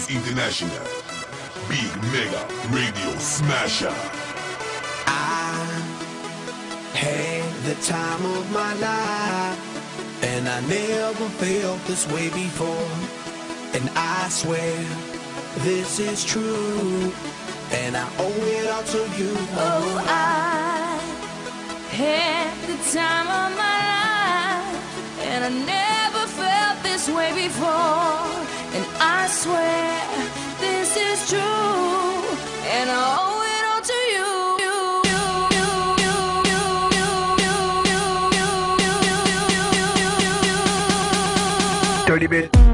International. Big Mega Radio Smasher. I had the time of my life, and I never felt this way before. And I swear this is true, and I owe it all to you. Oh, I had the time of my life, and I never felt this way before. And I swear this is true, and I owe it all to you. Dirty bit.